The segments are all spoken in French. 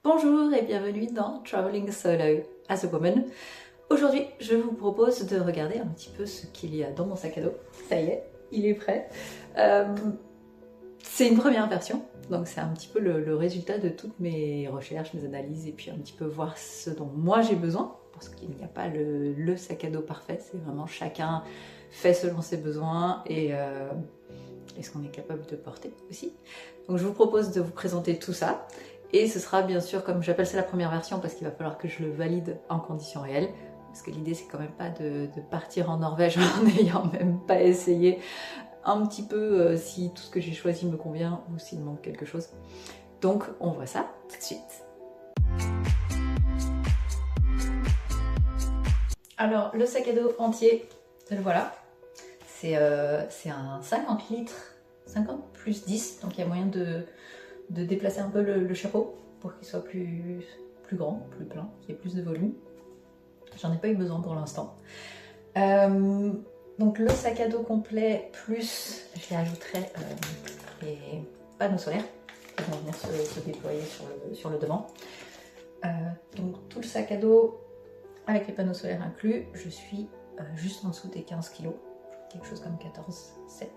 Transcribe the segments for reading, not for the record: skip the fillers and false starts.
Bonjour et bienvenue dans Traveling Solo as a Woman. Aujourd'hui, je vous propose de regarder un petit peu ce qu'il y a dans mon sac à dos. Ça y est, il est prêt. C'est une première version, donc c'est un petit peu le résultat de toutes mes recherches, mes analyses, et puis un petit peu voir ce dont moi j'ai besoin, parce qu'il n'y a pas le sac à dos parfait, c'est vraiment chacun fait selon ses besoins et ce qu'on est capable de porter aussi. Donc je vous propose de vous présenter tout ça. Et ce sera bien sûr, comme j'appelle ça la première version, parce qu'il va falloir que je le valide en conditions réelles. Parce que l'idée, c'est quand même pas de partir en Norvège en n'ayant même pas essayé un petit peu si tout ce que j'ai choisi me convient ou s'il manque quelque chose. Donc on voit ça tout de suite. Alors le sac à dos entier, le voilà. C'est un 50 litres, 50 plus 10, donc il y a moyen de déplacer un peu le chapeau pour qu'il soit plus grand, plus plein, qu'il y ait plus de volume. J'en ai pas eu besoin pour l'instant. Donc le sac à dos complet, plus je ajouterai les panneaux solaires qui vont venir se déployer sur le devant. Donc tout le sac à dos avec les panneaux solaires inclus, je suis juste en dessous des 15 kg, quelque chose comme 14,7.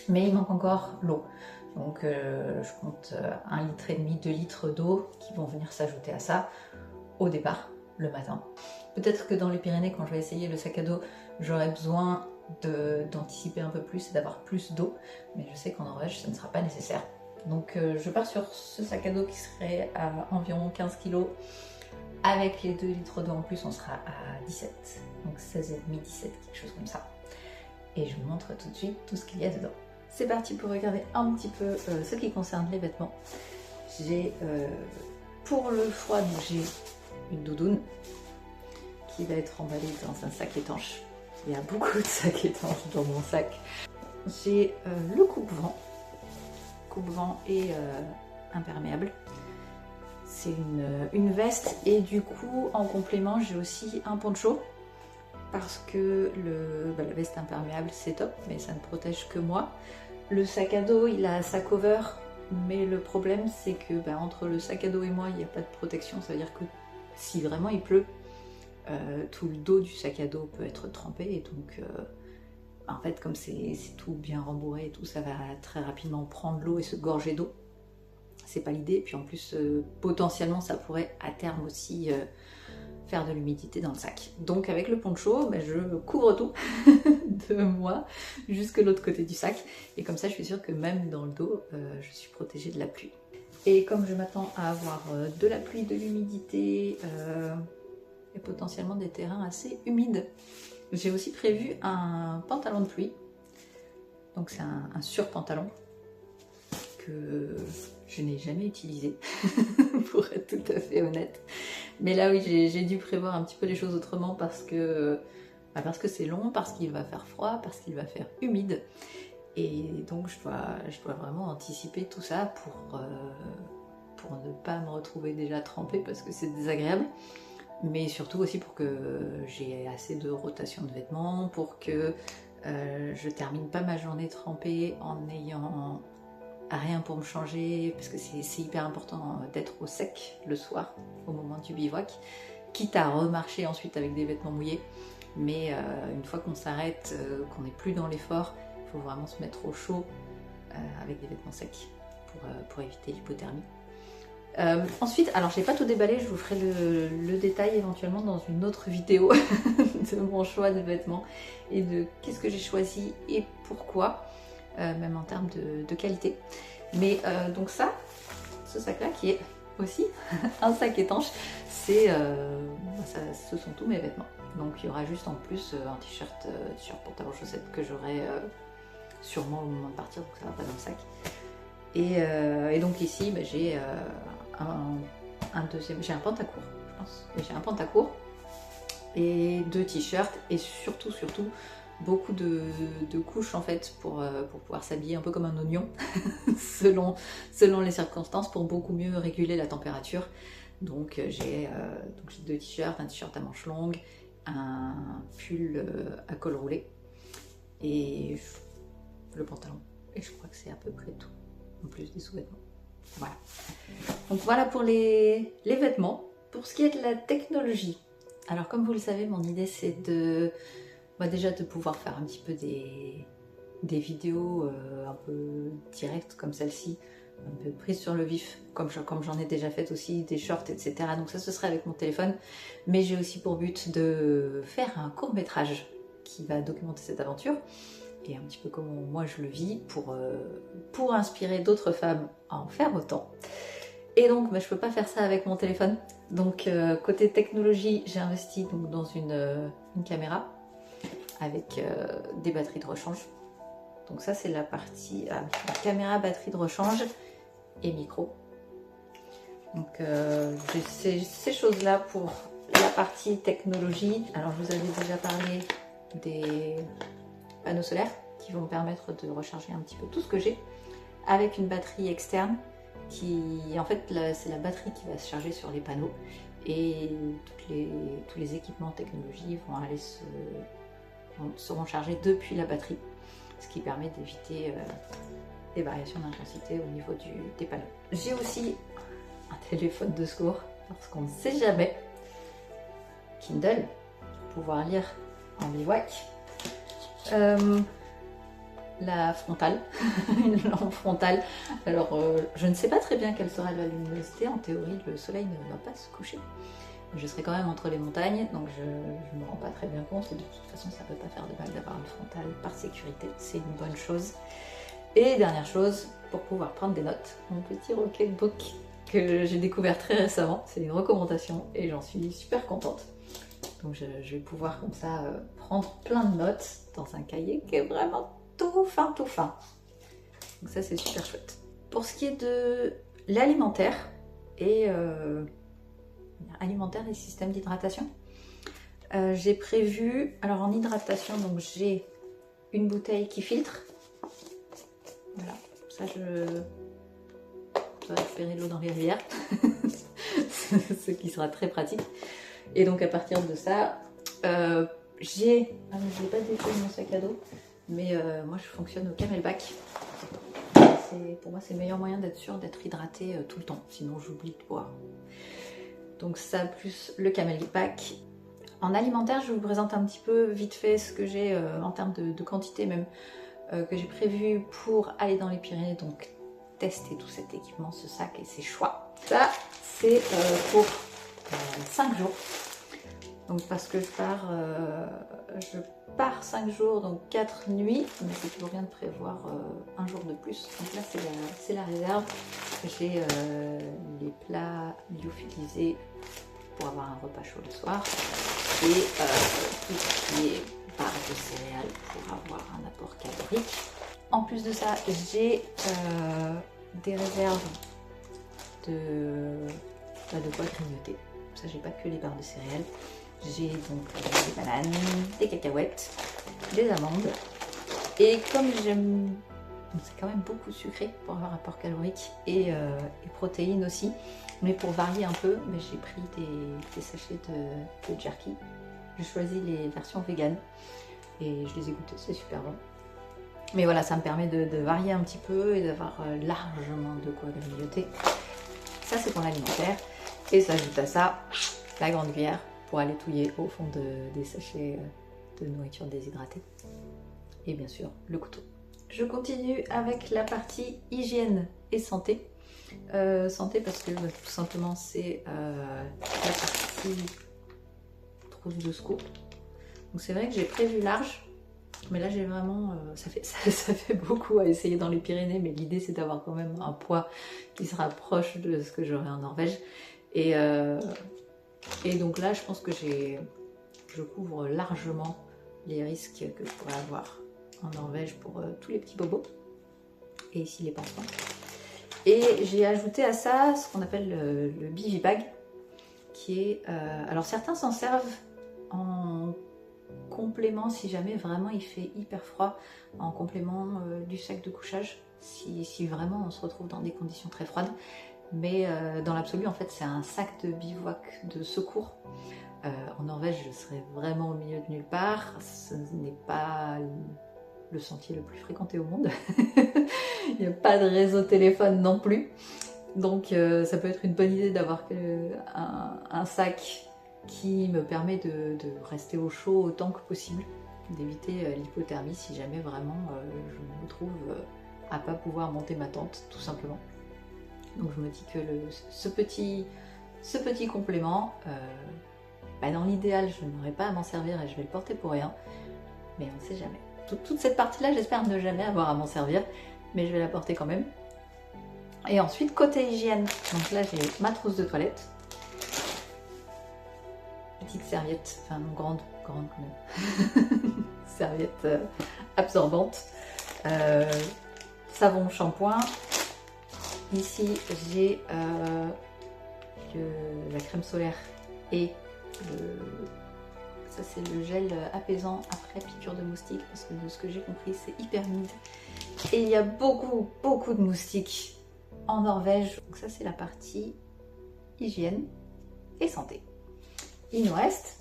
Mais il manque encore l'eau. Donc je compte 1,5 litre, 2 litres d'eau qui vont venir s'ajouter à ça au départ, le matin. Peut-être que dans les Pyrénées, quand je vais essayer le sac à dos, j'aurai besoin d'anticiper un peu plus et d'avoir plus d'eau. Mais je sais qu'en Norvège, ça ne sera pas nécessaire. Donc je pars sur ce sac à dos qui serait à environ 15 kg. Avec les 2 litres d'eau en plus, on sera à 17. Donc 16,5, 17, quelque chose comme ça. Et je vous montre tout de suite tout ce qu'il y a dedans. C'est parti pour regarder un petit peu ce qui concerne les vêtements. J'ai pour le froid, j'ai une doudoune qui va être emballée dans un sac étanche. Il y a beaucoup de sacs étanches dans mon sac. J'ai le coupe-vent et imperméable. C'est une veste et du coup en complément j'ai aussi un poncho. Parce que la veste imperméable c'est top, mais ça ne protège que moi. Le sac à dos il a sa cover, mais le problème c'est que entre le sac à dos et moi il n'y a pas de protection. Ça veut dire que si vraiment il pleut, tout le dos du sac à dos peut être trempé et donc en fait comme c'est tout bien rembourré et tout, ça va très rapidement prendre l'eau et se gorger d'eau. C'est pas l'idée, et puis en plus potentiellement ça pourrait à terme aussi faire de l'humidité dans le sac. Donc avec le poncho, je couvre tout de moi jusque l'autre côté du sac. Et comme ça, je suis sûre que même dans le dos, je suis protégée de la pluie. Et comme je m'attends à avoir de la pluie, de l'humidité et potentiellement des terrains assez humides, j'ai aussi prévu un pantalon de pluie. Donc c'est un surpantalon que je n'ai jamais utilisé, pour être tout à fait honnête. Mais là oui, j'ai dû prévoir un petit peu les choses autrement parce que c'est long, parce qu'il va faire froid, parce qu'il va faire humide. Et donc je dois vraiment anticiper tout ça pour ne pas me retrouver déjà trempée parce que c'est désagréable. Mais surtout aussi pour que j'ai assez de rotation de vêtements, pour que je termine pas ma journée trempée en n'ayant rien pour me changer, parce que c'est hyper important d'être au sec le soir au moment du bivouac, quitte à remarcher ensuite avec des vêtements mouillés. Mais une fois qu'on s'arrête, qu'on n'est plus dans l'effort, il faut vraiment se mettre au chaud avec des vêtements secs pour éviter l'hypothermie. Ensuite, alors j'ai pas tout déballé, je vous ferai le détail éventuellement dans une autre vidéo de mon choix de vêtements et de qu'est-ce que j'ai choisi et pourquoi. Même en termes de qualité. Mais donc ce sac là qui est aussi un sac étanche, ce sont tous mes vêtements. Donc il y aura juste en plus un t-shirt sur pantalon chaussettes que j'aurai sûrement au moment de partir, donc ça va pas dans le sac. Et donc ici j'ai j'ai un pantacourt, je pense. Oui, j'ai un pantacourt et 2 t-shirts et surtout beaucoup de couches en fait pour pouvoir s'habiller un peu comme un oignon selon les circonstances, pour beaucoup mieux réguler la température. Donc j'ai 2 t-shirts, un t-shirt à manches longues, un pull à col roulé et le pantalon. Et je crois que c'est à peu près tout, en plus des sous-vêtements. Voilà. Donc voilà pour les vêtements. Pour ce qui est de la technologie, alors comme vous le savez, mon idée c'est de déjà de pouvoir faire un petit peu des vidéos un peu directes comme celle-ci, un peu prises sur le vif, comme j'en ai déjà fait aussi, des shorts, etc. Donc ça, ce serait avec mon téléphone. Mais j'ai aussi pour but de faire un court-métrage qui va documenter cette aventure, et un petit peu comment moi je le vis, pour inspirer d'autres femmes à en faire autant. Et donc, je peux pas faire ça avec mon téléphone. Donc, côté technologie, j'ai investi donc, dans une caméra avec des batteries de rechange. Donc ça, c'est la partie caméra, batterie de rechange et micro. Donc, j'ai ces choses-là pour la partie technologie. Alors, je vous avais déjà parlé des panneaux solaires qui vont me permettre de recharger un petit peu tout ce que j'ai avec une batterie externe qui, en fait, c'est la batterie qui va se charger sur les panneaux, et tous les équipements technologiques seront chargés depuis la batterie, ce qui permet d'éviter des variations d'intensité au niveau des panneaux. J'ai aussi un téléphone de secours parce qu'on ne sait jamais. Kindle, pour pouvoir lire en bivouac. La frontale, une lampe frontale. Alors, je ne sais pas très bien quelle sera la luminosité. En théorie, le soleil ne va pas se coucher. Je serai quand même entre les montagnes, donc je ne me rends pas très bien compte. Et de toute façon, ça ne peut pas faire de mal d'avoir une frontale par sécurité. C'est une bonne chose. Et dernière chose, pour pouvoir prendre des notes, mon petit Rocketbook que j'ai découvert très récemment. C'est une recommandation et j'en suis super contente. Donc, je vais pouvoir comme ça prendre plein de notes dans un cahier qui est vraiment tout fin, tout fin. Donc ça, c'est super chouette. Pour ce qui est de l'alimentaire et systèmes d'hydratation, j'ai prévu, alors en hydratation, donc j'ai une bouteille qui filtre. Voilà, ça je dois récupérer l'eau dans les rivières, ce qui sera très pratique. Et donc à partir de ça, je n'ai pas défait mon sac à dos, mais moi je fonctionne au Camelback. Pour moi c'est le meilleur moyen d'être sûr d'être hydraté tout le temps, sinon j'oublie de boire. Donc ça plus le Camelback. En alimentaire, je vous présente un petit peu vite fait ce que j'ai en termes de quantité même, que j'ai prévu pour aller dans les Pyrénées, donc tester tout cet équipement, ce sac et ses choix. Ça c'est pour 5 jours. Donc parce que je pars 5 jours, donc 4 nuits, mais c'est toujours bien de prévoir un jour de plus. Donc là c'est la réserve. J'ai les plats lyophilisés pour avoir un repas chaud le soir, et tout ce qui est barre de céréales pour avoir un apport calorique. En plus de ça, j'ai des réserves de quoi grignoter. Ça, j'ai pas que les barres de céréales. J'ai donc des bananes, des cacahuètes, des amandes. Et comme j'aime, c'est quand même beaucoup sucré pour avoir un apport calorique et protéines aussi. Mais pour varier un peu, j'ai pris des sachets de jerky. J'ai choisi les versions vegan et je les ai goûtés, c'est super bon. Mais voilà, ça me permet de varier un petit peu et d'avoir largement de quoi grignoter. Ça, c'est pour l'alimentaire. Et s'ajoute à ça la grande cuillère pour aller touiller au fond des sachets de nourriture déshydratée. Et bien sûr, le couteau. Je continue avec la partie hygiène et santé. Santé parce que tout simplement c'est la partie trousse de secours. Donc c'est vrai que j'ai prévu large, mais là j'ai vraiment, ça fait beaucoup à essayer dans les Pyrénées, mais l'idée c'est d'avoir quand même un poids qui se rapproche de ce que j'aurai en Norvège. Et donc là je pense que je couvre largement les risques que je pourrais avoir en Norvège pour tous les petits bobos, et ici les pansements. Et j'ai ajouté à ça ce qu'on appelle le Bivibag, qui est... alors certains s'en servent en complément si jamais vraiment il fait hyper froid, en complément du sac de couchage, si vraiment on se retrouve dans des conditions très froides. Mais dans l'absolu, en fait, c'est un sac de bivouac de secours. En Norvège, je serais vraiment au milieu de nulle part. Ce n'est pas le sentier le plus fréquenté au monde. Il n'y a pas de réseau téléphone non plus. Donc ça peut être une bonne idée d'avoir un sac qui me permet de rester au chaud autant que possible, d'éviter l'hypothermie si jamais vraiment je me retrouve à pas pouvoir monter ma tente, tout simplement. Donc je me dis que ce petit complément, dans l'idéal je n'aurai pas à m'en servir et je vais le porter pour rien, mais on ne sait jamais. Toute cette partie-là, j'espère ne jamais avoir à m'en servir, mais je vais la porter quand même. Et ensuite, côté hygiène, donc là j'ai ma trousse de toilette, petite serviette, enfin non, grande quand même, serviette absorbante, savon, shampoing. Ici j'ai la crème solaire et ça c'est le gel apaisant après piqûre de moustiques, parce que de ce que j'ai compris c'est hyper humide et il y a beaucoup de moustiques en Norvège. Donc ça c'est la partie hygiène et santé. Il nous reste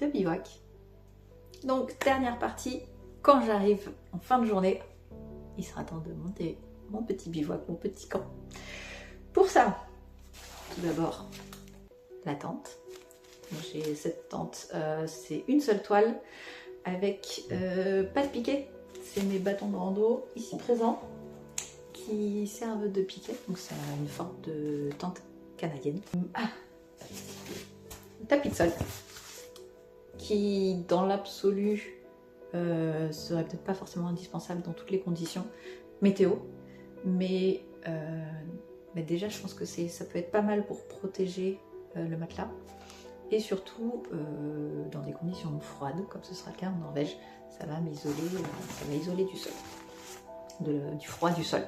le bivouac. Donc dernière partie, quand j'arrive en fin de journée, il sera temps de monter mon petit bivouac, mon petit camp. Pour ça, tout d'abord la tente. J'ai cette tente, c'est une seule toile avec pas de piquet. C'est mes bâtons de rando ici présents qui servent de piquet. Donc c'est une forme de tente canadienne. Tapis de sol qui dans l'absolu serait peut-être pas forcément indispensable dans toutes les conditions météo, mais déjà je pense que ça peut être pas mal pour protéger le matelas, et surtout dans des conditions froides comme ce sera le cas en Norvège, ça va isoler du sol, du froid du sol.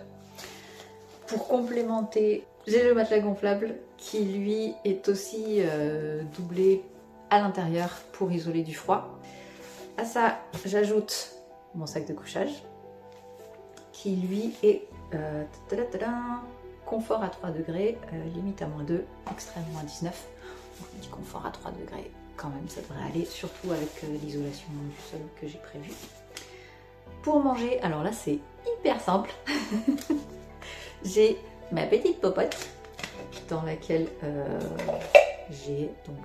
Pour complémenter, j'ai le matelas gonflable qui lui est aussi doublé à l'intérieur pour isoler du froid. À ça, j'ajoute mon sac de couchage qui lui est confort à 3 degrés, limite à -2, extrême -19. On dit confort à 3 degrés, quand même ça devrait aller, surtout avec l'isolation du sol que j'ai prévu. Pour manger, alors là c'est hyper simple. J'ai ma petite popote dans laquelle j'ai donc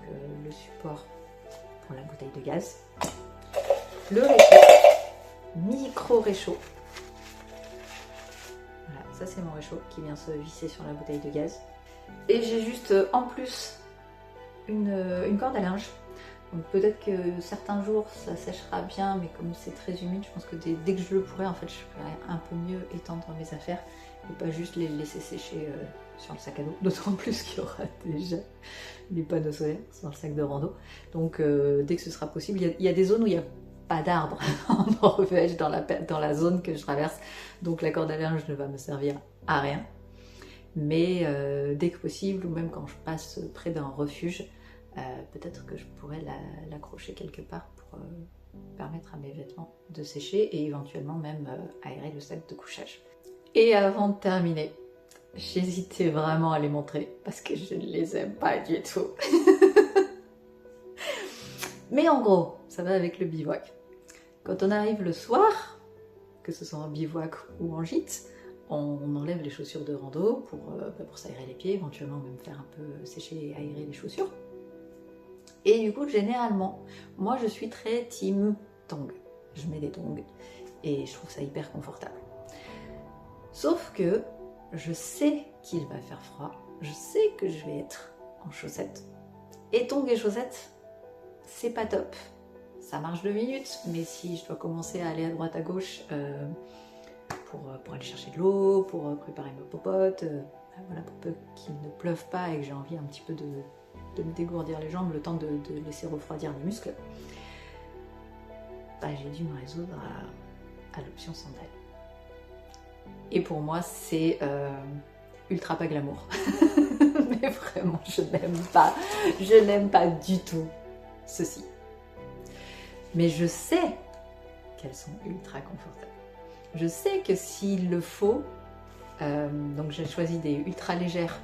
le support pour la bouteille de gaz, le réchaud, micro réchaud. Voilà, ça c'est mon réchaud qui vient se visser sur la bouteille de gaz. Et j'ai juste en plus une corde à linge. Donc peut-être que certains jours ça séchera bien, mais comme c'est très humide, je pense que dès que je le pourrai, en fait, je pourrai un peu mieux étendre mes affaires et pas juste les laisser sécher sur le sac à dos. D'autant plus qu'il y aura déjà les panneaux solaires sur le sac de rando. Donc dès que ce sera possible, il y a des zones où il n'y a pas d'arbres en Norvège, dans la zone que je traverse, donc la corde à linge ne va me servir à rien. Mais dès que possible, ou même quand je passe près d'un refuge, peut-être que je pourrais l'accrocher quelque part pour permettre à mes vêtements de sécher et éventuellement même aérer le sac de couchage. Et avant de terminer, j'hésitais vraiment à les montrer parce que je ne les aime pas du tout. Mais en gros, ça va avec le bivouac. Quand on arrive le soir, que ce soit en bivouac ou en gîte, on enlève les chaussures de rando pour s'aérer les pieds, éventuellement même faire un peu sécher et aérer les chaussures. Et du coup, généralement, moi je suis très team tongs. Je mets des tongs et je trouve ça hyper confortable. Sauf que je sais qu'il va faire froid, je sais que je vais être en chaussettes. Et tongs et chaussettes, c'est pas top. Ça marche 2 minutes, mais si je dois commencer à aller à droite à gauche pour aller chercher de l'eau, pour préparer ma popote, voilà, pour peu qu'il ne pleuve pas et que j'ai envie un petit peu de me dégourdir les jambes, le temps de laisser refroidir les muscles, j'ai dû me résoudre à l'option sandales. Et pour moi, c'est ultra pas glamour. Mais vraiment, je n'aime pas du tout ceci. Mais je sais qu'elles sont ultra confortables. Je sais que s'il le faut, donc j'ai choisi des ultra légères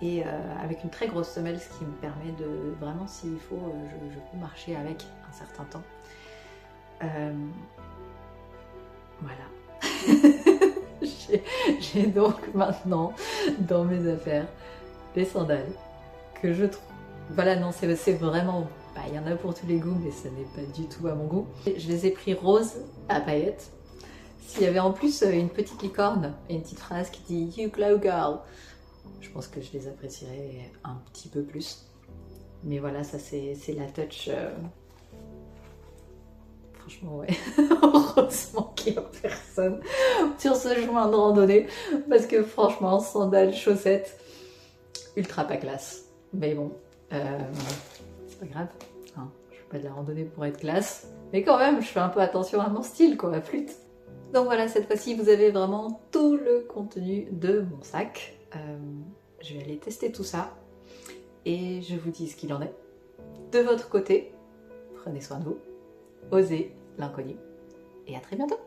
et avec une très grosse semelle, ce qui me permet de vraiment, s'il faut, je peux marcher avec un certain temps. Voilà. J'ai donc maintenant dans mes affaires des sandales que je trouve... Voilà, non, c'est vraiment... Bah, il y en a pour tous les goûts, mais ce n'est pas du tout à mon goût. Je les ai pris roses à paillettes. S'il y avait en plus une petite licorne et une petite phrase qui dit You glow girl, je pense que je les apprécierais un petit peu plus. Mais voilà, ça c'est la touch. Franchement, ouais. Heureusement qu'il n'y a personne sur ce chemin de randonnée. Parce que franchement, sandales, chaussettes, ultra pas classe. Mais bon, c'est pas grave. Hein, je fais pas de la randonnée pour être classe. Mais quand même, je fais un peu attention à mon style, quoi, à flûte. Donc voilà, cette fois-ci, vous avez vraiment tout le contenu de mon sac. Je vais aller tester tout ça. Et je vous dis ce qu'il en est. De votre côté, prenez soin de vous. Osez l'inconnu. Et à très bientôt!